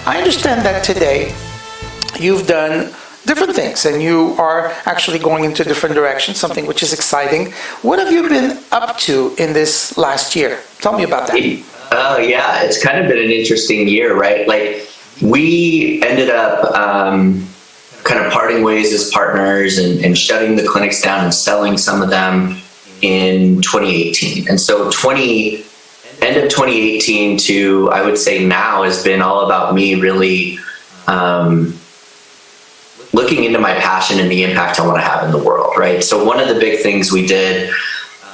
I understand that today you've done different things and you are actually going into different directions, something which is exciting. What have you been up to in this last year? Tell me about that. Oh, yeah. It's kind of been an interesting year, right? Like, we ended up kind of parting ways as partners and shutting the clinics down and selling some of them in 2018. And so end of 2018 to, I would say now, has been all about me really looking into my passion and the impact I want to have in the world, right? So one of the big things we did,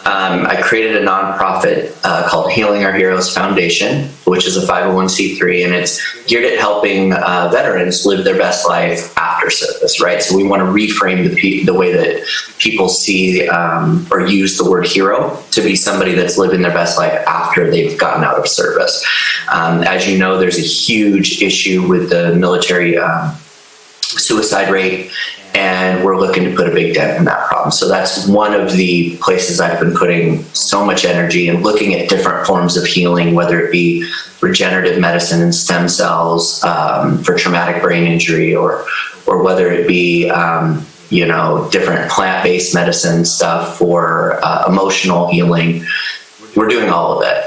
I created a nonprofit called Healing Our Heroes Foundation, which is a 501c3, and it's geared at helping veterans live their best life after service, right? So we want to reframe the way that people see or use the word hero to be somebody that's living their best life after they've gotten out of service. As you know, there's a huge issue with the military suicide rate, and we're looking to put a big dent in that problem. So that's one of the places I've been putting so much energy and looking at different forms of healing, whether it be regenerative medicine and stem cells for traumatic brain injury, or whether it be different plant-based medicine stuff for emotional healing. We're doing all of it.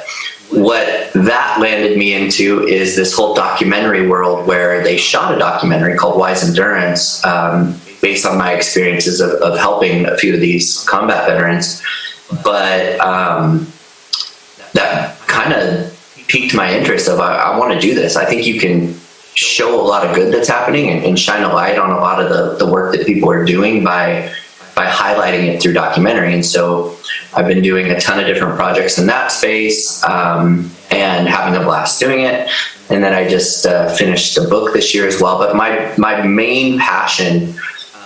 What that landed me into is this whole documentary world where they shot a documentary called Wise Endurance, based on my experiences of helping a few of these combat veterans. But that kind of piqued my interest of, I want to do this. I think you can show a lot of good that's happening and shine a light on a lot of the work that people are doing by highlighting it through documentary. And so I've been doing a ton of different projects in that space and having a blast doing it. And then I just finished a book this year as well. But my main passion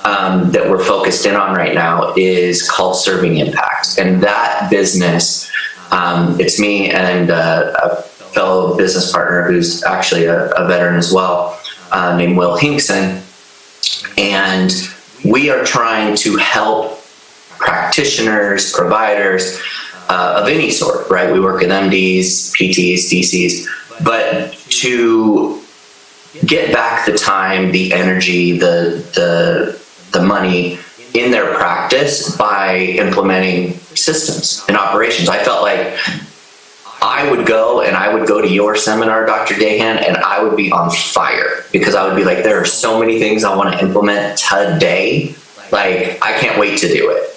that we're focused in on right now is called Serving Impact. And that business, it's me and a fellow business partner who's actually a veteran as well, named Will Hinkson. And we are trying to help practitioners, providers of any sort, right? We work with MDs, PTs, DCs, but to get back the time, the energy, the money in their practice by implementing systems and operations. I felt like I would go to your seminar, Dr. Dahan, and I would be on fire because I would be like, there are so many things I want to implement today. Like, I can't wait to do it.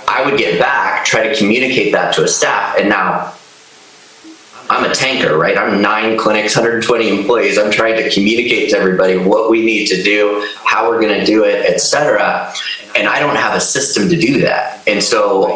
I would get back, try to communicate that to a staff. And now I'm a tanker, right? I'm 9 clinics, 120 employees. I'm trying to communicate to everybody what we need to do, how we're going to do it, etc. And I don't have a system to do that. And so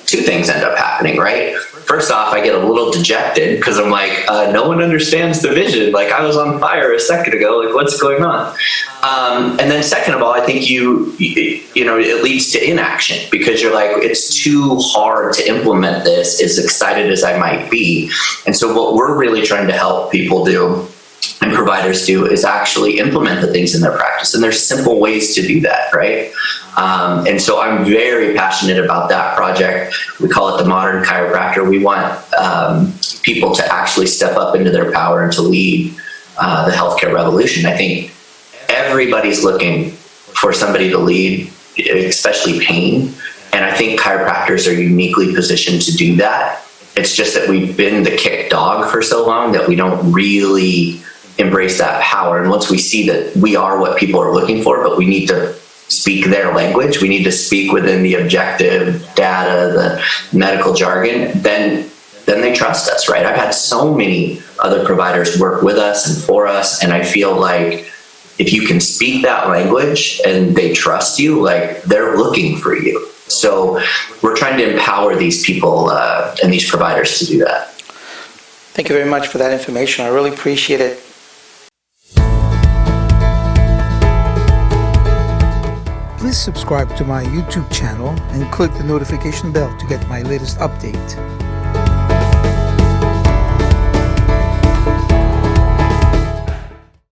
two things end up happening, right? First off, I get a little dejected because I'm like, no one understands the vision. Like, I was on fire a second ago. Like, what's going on? And then second of all, I think it leads to inaction because you're like, it's too hard to implement this as excited as I might be. And so what we're really trying to help people do and providers do is actually implement the things in their practice. And there's simple ways to do that, right? And so I'm very passionate about that project. We call it the Modern Chiropractor. We want people to actually step up into their power and to lead the healthcare revolution. I think everybody's looking for somebody to lead, especially pain. And I think chiropractors are uniquely positioned to do that. It's just that we've been the kick dog for so long that we don't really embrace that power. And once we see that we are what people are looking for, but we need to speak their language, we need to speak within the objective data, the medical jargon, then they trust us, right? I've had so many other providers work with us and for us, and I feel like if you can speak that language and they trust you, like, they're looking for you. So we're trying to empower these people and these providers to do that. Thank you very much for that information. I really appreciate it. Please subscribe to my YouTube channel and click the notification bell to get my latest update.